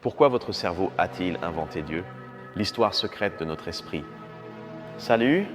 Pourquoi votre cerveau a-t-il inventé Dieu? L'histoire secrète de notre esprit. Salut!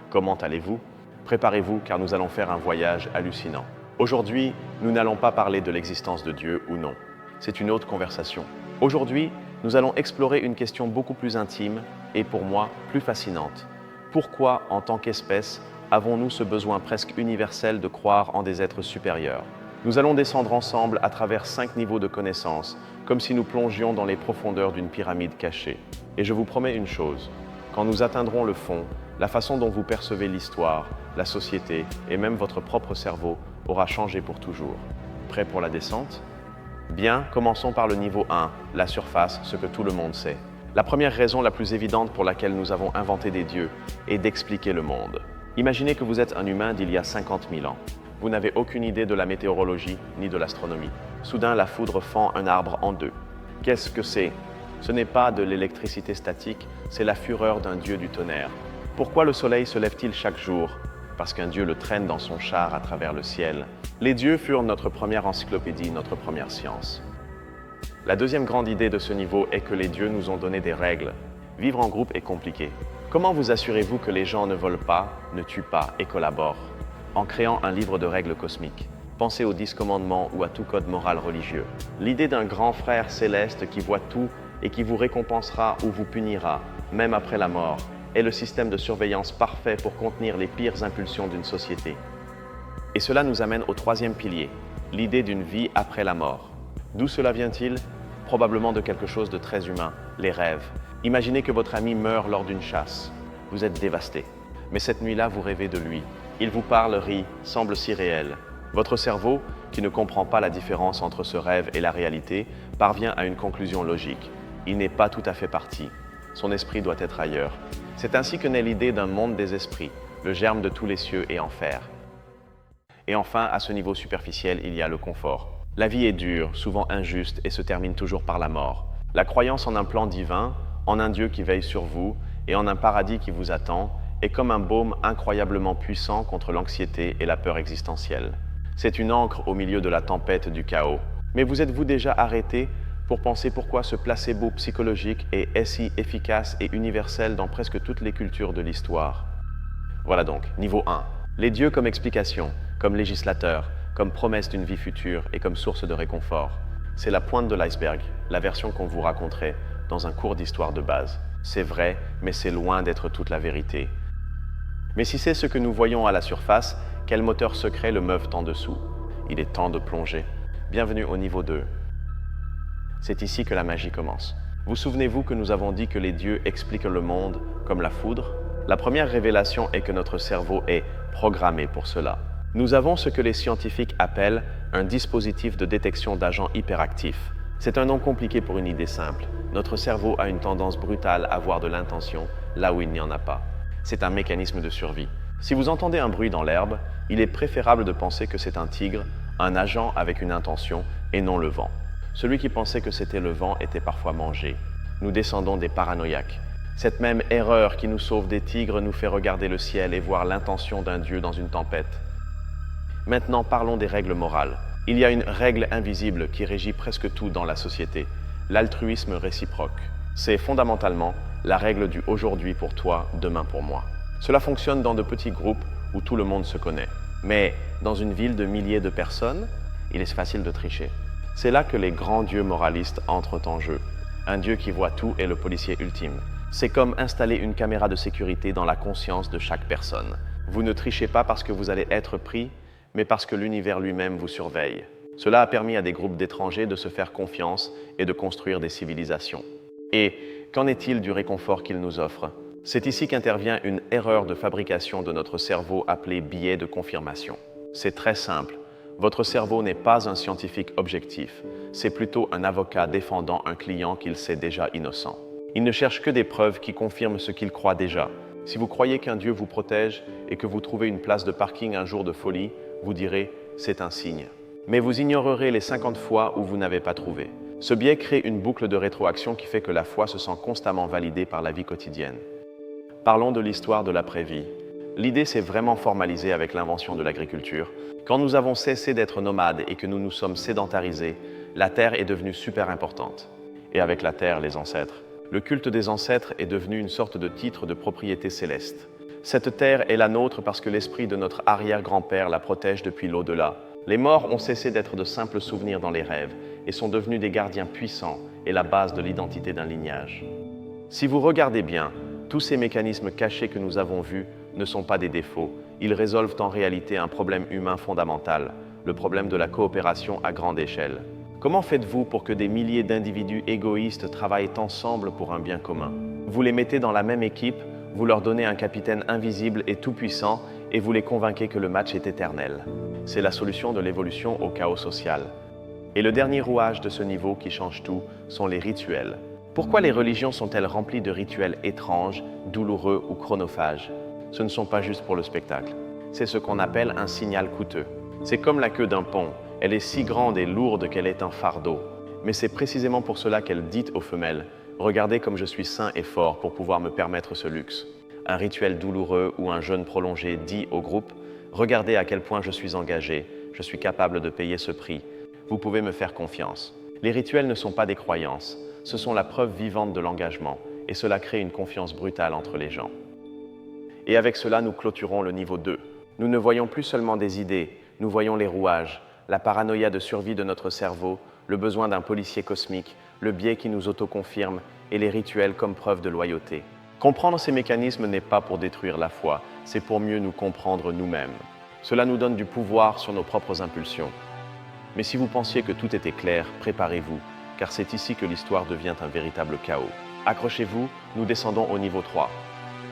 Comment allez-vous? Préparez-vous car nous allons faire un voyage hallucinant. Aujourd'hui, nous n'allons pas parler de l'existence de Dieu ou non. C'est une autre conversation. Aujourd'hui, nous allons explorer une question beaucoup plus intime et pour moi plus fascinante. Pourquoi, en tant qu'espèce, avons-nous ce besoin presque universel de croire en des êtres supérieurs? Nous allons descendre ensemble à travers 5 niveaux de connaissances, comme si nous plongions dans les profondeurs d'une pyramide cachée. Et je vous promets une chose, quand nous atteindrons le fond, la façon dont vous percevez l'histoire, la société et même votre propre cerveau aura changé pour toujours. Prêt pour la descente? Bien, commençons par le niveau 1, la surface, ce que tout le monde sait. La première raison la plus évidente pour laquelle nous avons inventé des dieux est d'expliquer le monde. Imaginez que vous êtes un humain d'il y a 50 000 ans. Vous n'avez aucune idée de la météorologie ni de l'astronomie. Soudain, la foudre fend un arbre en deux. Qu'est-ce que c'est? Ce n'est pas de l'électricité statique, c'est la fureur d'un dieu du tonnerre. Pourquoi le soleil se lève-t-il chaque jour? Parce qu'un dieu le traîne dans son char à travers le ciel. Les dieux furent notre première encyclopédie, notre première science. La deuxième grande idée de ce niveau est que les dieux nous ont donné des règles. Vivre en groupe est compliqué. Comment vous assurez-vous que les gens ne volent pas, ne tuent pas et collaborent? En créant un livre de règles cosmiques. Pensez aux 10 commandements ou à tout code moral religieux. L'idée d'un grand frère céleste qui voit tout et qui vous récompensera ou vous punira, même après la mort, est le système de surveillance parfait pour contenir les pires impulsions d'une société. Et cela nous amène au troisième pilier, l'idée d'une vie après la mort. D'où cela vient-il? Probablement de quelque chose de très humain, les rêves. Imaginez que votre ami meurt lors d'une chasse. Vous êtes dévasté. Mais cette nuit-là, vous rêvez de lui. Il vous parle, rit, semble si réel. Votre cerveau, qui ne comprend pas la différence entre ce rêve et la réalité, parvient à une conclusion logique. Il n'est pas tout à fait parti. Son esprit doit être ailleurs. C'est ainsi que naît l'idée d'un monde des esprits, le germe de tous les cieux et enfers. Et enfin, à ce niveau superficiel, il y a le confort. La vie est dure, souvent injuste et se termine toujours par la mort. La croyance en un plan divin, en un Dieu qui veille sur vous et en un paradis qui vous attend est comme un baume incroyablement puissant contre l'anxiété et la peur existentielle. C'est une ancre au milieu de la tempête du chaos. Mais vous êtes-vous déjà arrêté pour penser pourquoi ce placebo psychologique est si efficace et universel dans presque toutes les cultures de l'histoire? Voilà donc, niveau 1. Les dieux comme explication, comme législateur, comme promesse d'une vie future et comme source de réconfort. C'est la pointe de l'iceberg, la version qu'on vous raconterait dans un cours d'histoire de base. C'est vrai, mais c'est loin d'être toute la vérité. Mais si c'est ce que nous voyons à la surface, quel moteur secret le meuvent en dessous? Il est temps de plonger. Bienvenue au niveau 2. C'est ici que la magie commence. Vous souvenez-vous que nous avons dit que les dieux expliquent le monde comme la foudre? La première révélation est que notre cerveau est programmé pour cela. Nous avons ce que les scientifiques appellent un dispositif de détection d'agents hyperactifs. C'est un nom compliqué pour une idée simple. Notre cerveau a une tendance brutale à voir de l'intention là où il n'y en a pas. C'est un mécanisme de survie. Si vous entendez un bruit dans l'herbe, il est préférable de penser que c'est un tigre, un agent avec une intention, et non le vent. Celui qui pensait que c'était le vent était parfois mangé. Nous descendons des paranoïaques. Cette même erreur qui nous sauve des tigres nous fait regarder le ciel et voir l'intention d'un dieu dans une tempête. Maintenant, parlons des règles morales. Il y a une règle invisible qui régit presque tout dans la société, l'altruisme réciproque. C'est fondamentalement la règle du aujourd'hui pour toi, demain pour moi. Cela fonctionne dans de petits groupes où tout le monde se connaît. Mais dans une ville de milliers de personnes, il est facile de tricher. C'est là que les grands dieux moralistes entrent en jeu. Un dieu qui voit tout est le policier ultime. C'est comme installer une caméra de sécurité dans la conscience de chaque personne. Vous ne trichez pas parce que vous allez être pris, mais parce que l'univers lui-même vous surveille. Cela a permis à des groupes d'étrangers de se faire confiance et de construire des civilisations. Et qu'en est-il du réconfort qu'il nous offre? C'est ici qu'intervient une erreur de fabrication de notre cerveau appelée biais de confirmation. C'est très simple. Votre cerveau n'est pas un scientifique objectif. C'est plutôt un avocat défendant un client qu'il sait déjà innocent. Il ne cherche que des preuves qui confirment ce qu'il croit déjà. Si vous croyez qu'un Dieu vous protège et que vous trouvez une place de parking un jour de folie, vous direz « c'est un signe ». Mais vous ignorerez les 50 fois où vous n'avez pas trouvé. Ce biais crée une boucle de rétroaction qui fait que la foi se sent constamment validée par la vie quotidienne. Parlons de l'histoire de l'après-vie. L'idée s'est vraiment formalisée avec l'invention de l'agriculture. Quand nous avons cessé d'être nomades et que nous nous sommes sédentarisés, la terre est devenue super importante. et avec la terre, les ancêtres. Le culte des ancêtres est devenu une sorte de titre de propriété céleste. Cette terre est la nôtre parce que l'esprit de notre arrière-grand-père la protège depuis l'au-delà. Les morts ont cessé d'être de simples souvenirs dans les rêves et sont devenus des gardiens puissants et la base de l'identité d'un lignage. Si vous regardez bien, tous ces mécanismes cachés que nous avons vus ne sont pas des défauts. Ils résolvent en réalité un problème humain fondamental, le problème de la coopération à grande échelle. Comment faites-vous pour que des milliers d'individus égoïstes travaillent ensemble pour un bien commun? Vous les mettez dans la même équipe, vous leur donnez un capitaine invisible et tout-puissant et vous les convainquez que le match est éternel. C'est la solution de l'évolution au chaos social. Et le dernier rouage de ce niveau qui change tout sont les rituels. Pourquoi les religions sont-elles remplies de rituels étranges, douloureux ou chronophages? Ce ne sont pas juste pour le spectacle. C'est ce qu'on appelle un signal coûteux. C'est comme la queue d'un pont. Elle est si grande et lourde qu'elle est un fardeau. Mais c'est précisément pour cela qu'elle dit aux femelles « Regardez comme je suis sain et fort pour pouvoir me permettre ce luxe ». Un rituel douloureux ou un jeûne prolongé dit au groupe « Regardez à quel point je suis engagé, je suis capable de payer ce prix. Vous pouvez me faire confiance ». Les rituels ne sont pas des croyances. Ce sont la preuve vivante de l'engagement, et cela crée une confiance brutale entre les gens. Et avec cela, nous clôturons le niveau 2. Nous ne voyons plus seulement des idées, nous voyons les rouages, la paranoïa de survie de notre cerveau, le besoin d'un policier cosmique, le biais qui nous autoconfirme et les rituels comme preuve de loyauté. Comprendre ces mécanismes n'est pas pour détruire la foi, c'est pour mieux nous comprendre nous-mêmes. Cela nous donne du pouvoir sur nos propres impulsions. Mais si vous pensiez que tout était clair, préparez-vous, car c'est ici que l'histoire devient un véritable chaos. Accrochez-vous, nous descendons au niveau 3.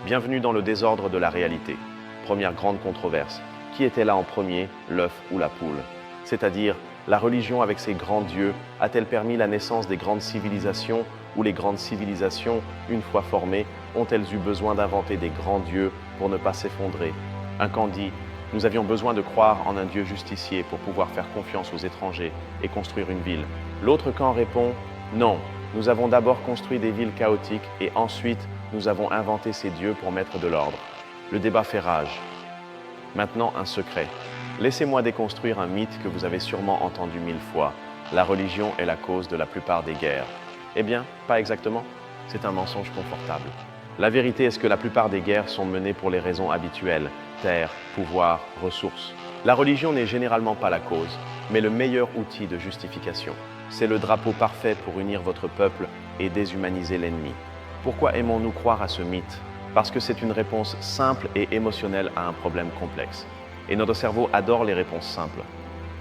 Bienvenue dans le désordre de la réalité. Première grande controverse. Qui était là en premier, l'œuf ou la poule? C'est-à-dire, la religion avec ses grands dieux a-t-elle permis la naissance des grandes civilisations ou les grandes civilisations, une fois formées, ont-elles eu besoin d'inventer des grands dieux pour ne pas s'effondrer? Un camp dit « Nous avions besoin de croire en un Dieu justicier pour pouvoir faire confiance aux étrangers et construire une ville. » L'autre camp répond « Non, nous avons d'abord construit des villes chaotiques et ensuite nous avons inventé ces dieux pour mettre de l'ordre. » Le débat fait rage. Maintenant, un secret. Laissez-moi déconstruire un mythe que vous avez sûrement entendu 1000 fois. La religion est la cause de la plupart des guerres. Eh bien, pas exactement. C'est un mensonge confortable. La vérité est que la plupart des guerres sont menées pour les raisons habituelles, terre, pouvoir, ressources. La religion n'est généralement pas la cause, mais le meilleur outil de justification. C'est le drapeau parfait pour unir votre peuple et déshumaniser l'ennemi. Pourquoi aimons-nous croire à ce mythe? Parce que c'est une réponse simple et émotionnelle à un problème complexe. Et notre cerveau adore les réponses simples.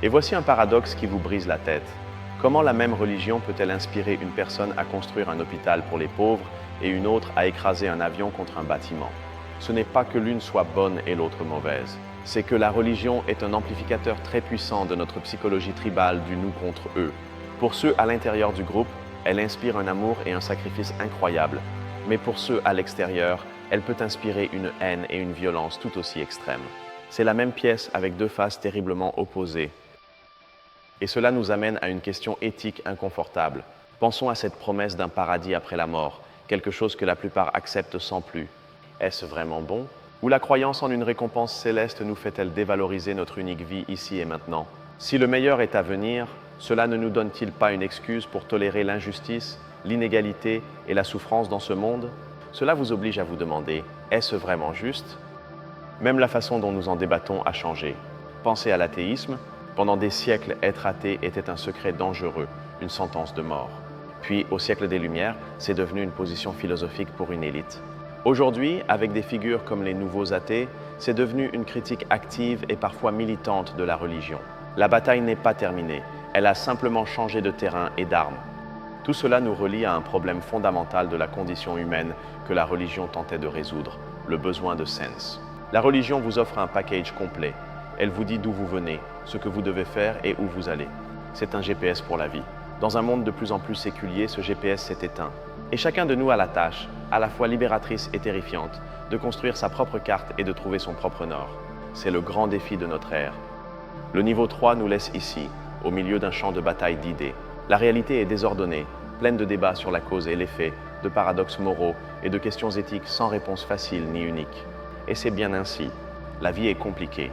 Et voici un paradoxe qui vous brise la tête. Comment la même religion peut-elle inspirer une personne à construire un hôpital pour les pauvres et une autre à écraser un avion contre un bâtiment? Ce n'est pas que l'une soit bonne et l'autre mauvaise. C'est que la religion est un amplificateur très puissant de notre psychologie tribale du nous contre eux. Pour ceux à l'intérieur du groupe, elle inspire un amour et un sacrifice incroyables. Mais pour ceux à l'extérieur, elle peut inspirer une haine et une violence tout aussi extrêmes. C'est la même pièce avec deux faces terriblement opposées. Et cela nous amène à une question éthique inconfortable. Pensons à cette promesse d'un paradis après la mort, quelque chose que la plupart acceptent sans plus. Est-ce vraiment bon? Ou la croyance en une récompense céleste nous fait-elle dévaloriser notre unique vie ici et maintenant? Si le meilleur est à venir, cela ne nous donne-t-il pas une excuse pour tolérer l'injustice, l'inégalité et la souffrance dans ce monde? Cela vous oblige à vous demander, est-ce vraiment juste? Même la façon dont nous en débattons a changé. Pensez à l'athéisme. Pendant des siècles, être athée était un secret dangereux, une sentence de mort. Puis, au siècle des Lumières, c'est devenu une position philosophique pour une élite. Aujourd'hui, avec des figures comme les nouveaux athées, c'est devenu une critique active et parfois militante de la religion. La bataille n'est pas terminée, elle a simplement changé de terrain et d'armes. Tout cela nous relie à un problème fondamental de la condition humaine que la religion tentait de résoudre, le besoin de sens. La religion vous offre un package complet. Elle vous dit d'où vous venez, ce que vous devez faire et où vous allez. C'est un GPS pour la vie. Dans un monde de plus en plus séculier, ce GPS s'est éteint. Et chacun de nous a la tâche, à la fois libératrice et terrifiante, de construire sa propre carte et de trouver son propre nord. C'est le grand défi de notre ère. Le niveau 3 nous laisse ici, au milieu d'un champ de bataille d'idées. La réalité est désordonnée, pleine de débats sur la cause et l'effet, de paradoxes moraux et de questions éthiques sans réponse facile ni unique. Et c'est bien ainsi. La vie est compliquée.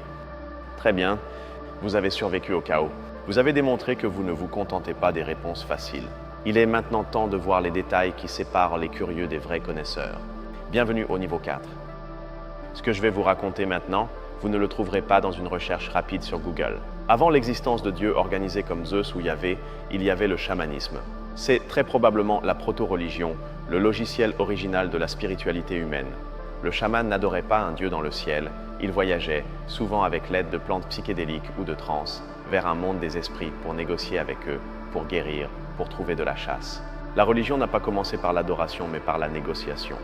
Très bien, vous avez survécu au chaos. Vous avez démontré que vous ne vous contentez pas des réponses faciles. Il est maintenant temps de voir les détails qui séparent les curieux des vrais connaisseurs. Bienvenue au niveau 4. Ce que je vais vous raconter maintenant, vous ne le trouverez pas dans une recherche rapide sur Google. Avant l'existence de dieux organisés comme Zeus ou Yahvé, il y avait le chamanisme. C'est très probablement la proto-religion, le logiciel original de la spiritualité humaine. Le chaman n'adorait pas un dieu dans le ciel, il voyageait, souvent avec l'aide de plantes psychédéliques ou de transes, vers un monde des esprits pour négocier avec eux, pour guérir, pour trouver de la chasse. La religion n'a pas commencé par l'adoration mais par la négociation.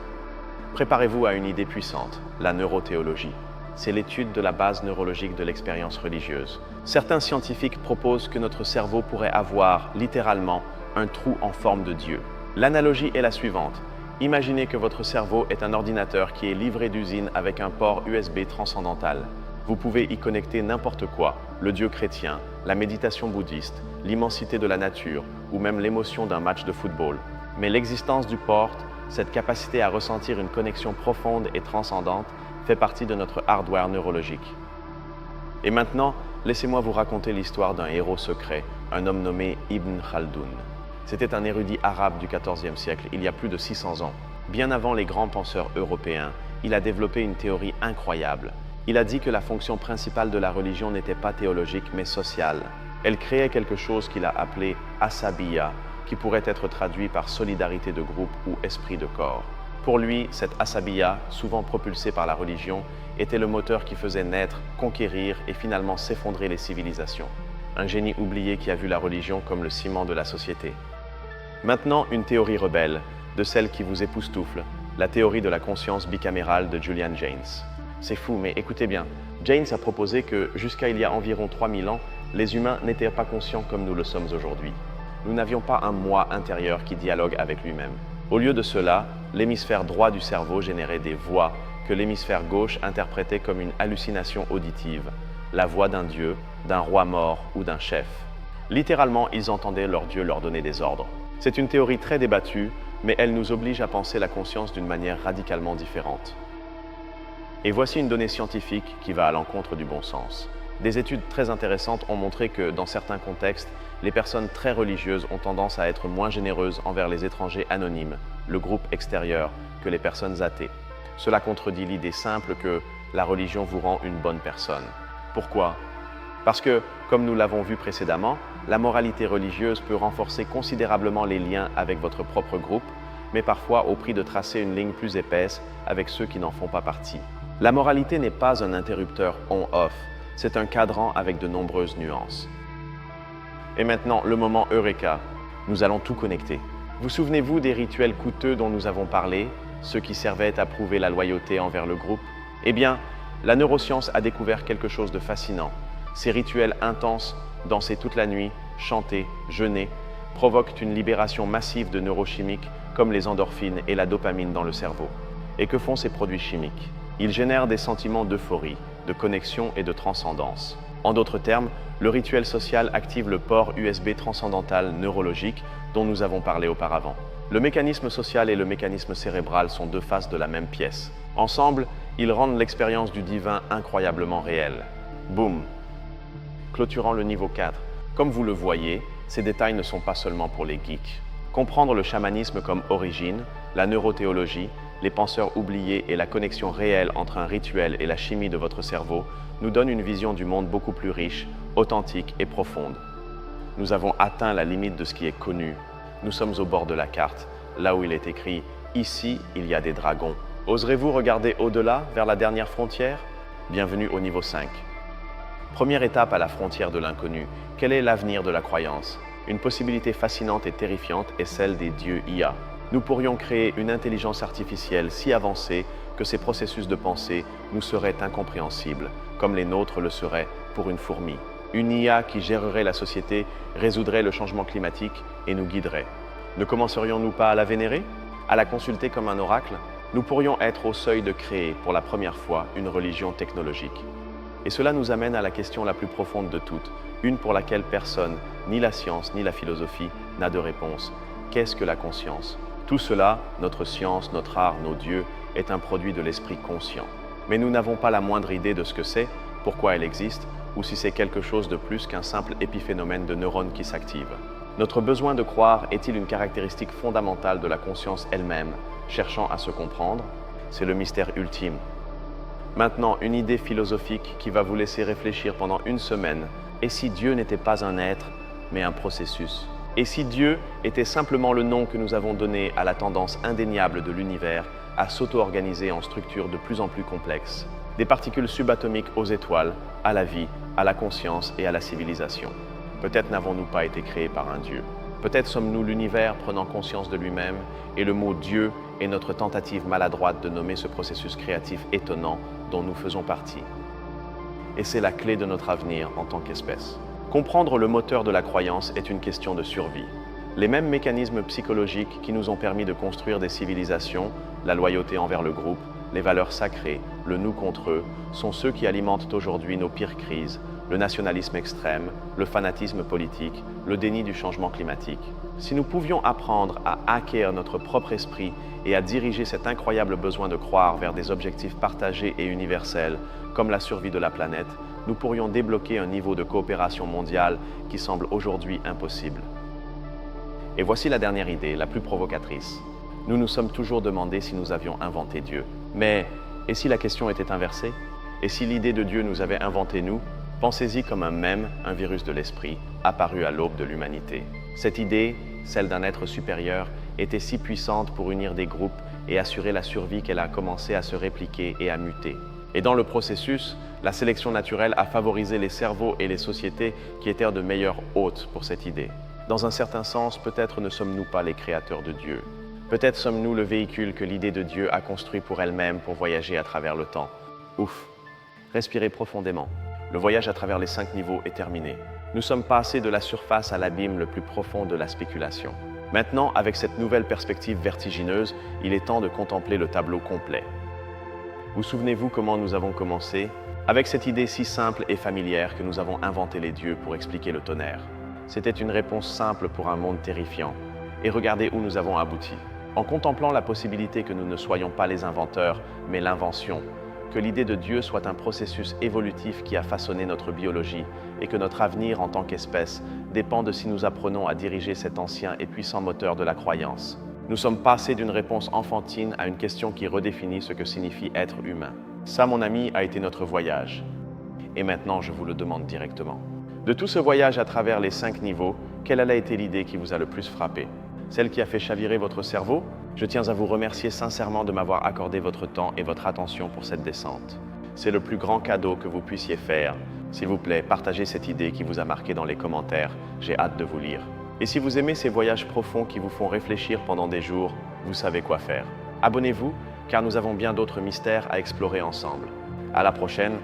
Préparez-vous à une idée puissante, la neurothéologie. C'est l'étude de la base neurologique de l'expérience religieuse. Certains scientifiques proposent que notre cerveau pourrait avoir, littéralement, un trou en forme de Dieu. L'analogie est la suivante. Imaginez que votre cerveau est un ordinateur qui est livré d'usine avec un port USB transcendantal. Vous pouvez y connecter n'importe quoi, le Dieu chrétien, la méditation bouddhiste, l'immensité de la nature ou même l'émotion d'un match de football. Mais l'existence du port, cette capacité à ressentir une connexion profonde et transcendante, fait partie de notre hardware neurologique. Et maintenant, laissez-moi vous raconter l'histoire d'un héros secret, un homme nommé Ibn Khaldoun. C'était un érudit arabe du XIVe siècle, il y a plus de 600 ans. Bien avant les grands penseurs européens, il a développé une théorie incroyable. Il a dit que la fonction principale de la religion n'était pas théologique, mais sociale. Elle créait quelque chose qu'il a appelé asabiya, qui pourrait être traduit par solidarité de groupe ou esprit de corps. Pour lui, cette asabiya, souvent propulsée par la religion, était le moteur qui faisait naître, conquérir et finalement s'effondrer les civilisations. Un génie oublié qui a vu la religion comme le ciment de la société. Maintenant, une théorie rebelle, de celle qui vous époustoufle, la théorie de la conscience bicamérale de Julian Jaynes. C'est fou, mais écoutez bien, Jaynes a proposé que, jusqu'à il y a environ 3000 ans, les humains n'étaient pas conscients comme nous le sommes aujourd'hui. Nous n'avions pas un moi intérieur qui dialogue avec lui-même. Au lieu de cela, l'hémisphère droit du cerveau générait des voix que l'hémisphère gauche interprétait comme une hallucination auditive, la voix d'un dieu, d'un roi mort ou d'un chef. Littéralement, ils entendaient leur dieu leur donner des ordres. C'est une théorie très débattue, mais elle nous oblige à penser la conscience d'une manière radicalement différente. Et voici une donnée scientifique qui va à l'encontre du bon sens. Des études très intéressantes ont montré que, dans certains contextes, les personnes très religieuses ont tendance à être moins généreuses envers les étrangers anonymes, le groupe extérieur, que les personnes athées. Cela contredit l'idée simple que la religion vous rend une bonne personne. Pourquoi ? Parce que, comme nous l'avons vu précédemment, la moralité religieuse peut renforcer considérablement les liens avec votre propre groupe, mais parfois au prix de tracer une ligne plus épaisse avec ceux qui n'en font pas partie. La moralité n'est pas un interrupteur on-off, c'est un cadran avec de nombreuses nuances. Et maintenant, le moment Eureka. Nous allons tout connecter. Vous souvenez-vous des rituels coûteux dont nous avons parlé, ceux qui servaient à prouver la loyauté envers le groupe? Eh bien, la neuroscience a découvert quelque chose de fascinant. Ces rituels intenses, dansés toute la nuit, chantés, jeûnés, provoquent une libération massive de neurochimiques comme les endorphines et la dopamine dans le cerveau. Et que font ces produits chimiques? Ils génèrent des sentiments d'euphorie, de connexion et de transcendance. En d'autres termes, le rituel social active le port USB transcendantal neurologique dont nous avons parlé auparavant. Le mécanisme social et le mécanisme cérébral sont deux faces de la même pièce. Ensemble, ils rendent l'expérience du divin incroyablement réelle. Boum! Clôturant le niveau 4. Comme vous le voyez, ces détails ne sont pas seulement pour les geeks. Comprendre le chamanisme comme origine, la neurothéologie, les penseurs oubliés et la connexion réelle entre un rituel et la chimie de votre cerveau nous donne une vision du monde beaucoup plus riche, authentique et profonde. Nous avons atteint la limite de ce qui est connu. Nous sommes au bord de la carte, là où il est écrit « Ici, il y a des dragons ». Oserez-vous regarder au-delà, vers la dernière frontière? Bienvenue au niveau 5. Première étape à la frontière de l'inconnu. Quel est l'avenir de la croyance? Une possibilité fascinante et terrifiante est celle des dieux IA. Nous pourrions créer une intelligence artificielle si avancée que ces processus de pensée nous seraient incompréhensibles, comme les nôtres le seraient pour une fourmi. Une IA qui gérerait la société, résoudrait le changement climatique et nous guiderait. Ne commencerions-nous pas à la vénérer? À la consulter comme un oracle? Nous pourrions être au seuil de créer, pour la première fois, une religion technologique. Et cela nous amène à la question la plus profonde de toutes, une pour laquelle personne, ni la science ni la philosophie, n'a de réponse. Qu'est-ce que la conscience? Tout cela, notre science, notre art, nos dieux, est un produit de l'esprit conscient. Mais nous n'avons pas la moindre idée de ce que c'est, pourquoi elle existe, ou si c'est quelque chose de plus qu'un simple épiphénomène de neurones qui s'activent. Notre besoin de croire est-il une caractéristique fondamentale de la conscience elle-même, cherchant à se comprendre? C'est le mystère ultime. Maintenant, une idée philosophique qui va vous laisser réfléchir pendant une semaine. Et si Dieu n'était pas un être, mais un processus? Et si Dieu était simplement le nom que nous avons donné à la tendance indéniable de l'univers à s'auto-organiser en structures de plus en plus complexes, des particules subatomiques aux étoiles, à la vie, à la conscience et à la civilisation? Peut-être n'avons-nous pas été créés par un Dieu. Peut-être sommes-nous l'univers prenant conscience de lui-même et le mot Dieu est notre tentative maladroite de nommer ce processus créatif étonnant dont nous faisons partie. Et c'est la clé de notre avenir en tant qu'espèce. Comprendre le moteur de la croyance est une question de survie. Les mêmes mécanismes psychologiques qui nous ont permis de construire des civilisations, la loyauté envers le groupe, les valeurs sacrées, le nous contre eux, sont ceux qui alimentent aujourd'hui nos pires crises, le nationalisme extrême, le fanatisme politique, le déni du changement climatique. Si nous pouvions apprendre à hacker notre propre esprit et à diriger cet incroyable besoin de croire vers des objectifs partagés et universels, comme la survie de la planète, nous pourrions débloquer un niveau de coopération mondiale qui semble aujourd'hui impossible. Et voici la dernière idée, la plus provocatrice. Nous nous sommes toujours demandé si nous avions inventé Dieu. Mais, et si la question était inversée? Et si l'idée de Dieu nous avait inventé nous? Pensez-y comme un mème, un virus de l'esprit, apparu à l'aube de l'humanité. Cette idée, celle d'un être supérieur, était si puissante pour unir des groupes et assurer la survie qu'elle a commencé à se répliquer et à muter. Et dans le processus, la sélection naturelle a favorisé les cerveaux et les sociétés qui étaient de meilleurs hôtes pour cette idée. Dans un certain sens, peut-être ne sommes-nous pas les créateurs de Dieu. Peut-être sommes-nous le véhicule que l'idée de Dieu a construit pour elle-même pour voyager à travers le temps. Ouf! Respirez profondément. Le voyage à travers les 5 niveaux est terminé. Nous sommes passés de la surface à l'abîme le plus profond de la spéculation. Maintenant, avec cette nouvelle perspective vertigineuse, il est temps de contempler le tableau complet. Vous souvenez-vous comment nous avons commencé? Avec cette idée si simple et familière que nous avons inventé les dieux pour expliquer le tonnerre. C'était une réponse simple pour un monde terrifiant. Et regardez où nous avons abouti. En contemplant la possibilité que nous ne soyons pas les inventeurs, mais l'invention, que l'idée de Dieu soit un processus évolutif qui a façonné notre biologie et que notre avenir en tant qu'espèce dépend de si nous apprenons à diriger cet ancien et puissant moteur de la croyance. Nous sommes passés d'une réponse enfantine à une question qui redéfinit ce que signifie être humain. Ça, mon ami, a été notre voyage. Et maintenant, je vous le demande directement. De tout ce voyage à travers les 5 niveaux, quelle a été l'idée qui vous a le plus frappé? Celle qui a fait chavirer votre cerveau? Je tiens à vous remercier sincèrement de m'avoir accordé votre temps et votre attention pour cette descente. C'est le plus grand cadeau que vous puissiez faire. S'il vous plaît, partagez cette idée qui vous a marqué dans les commentaires. J'ai hâte de vous lire. Et si vous aimez ces voyages profonds qui vous font réfléchir pendant des jours, vous savez quoi faire. Abonnez-vous, car nous avons bien d'autres mystères à explorer ensemble. À la prochaine.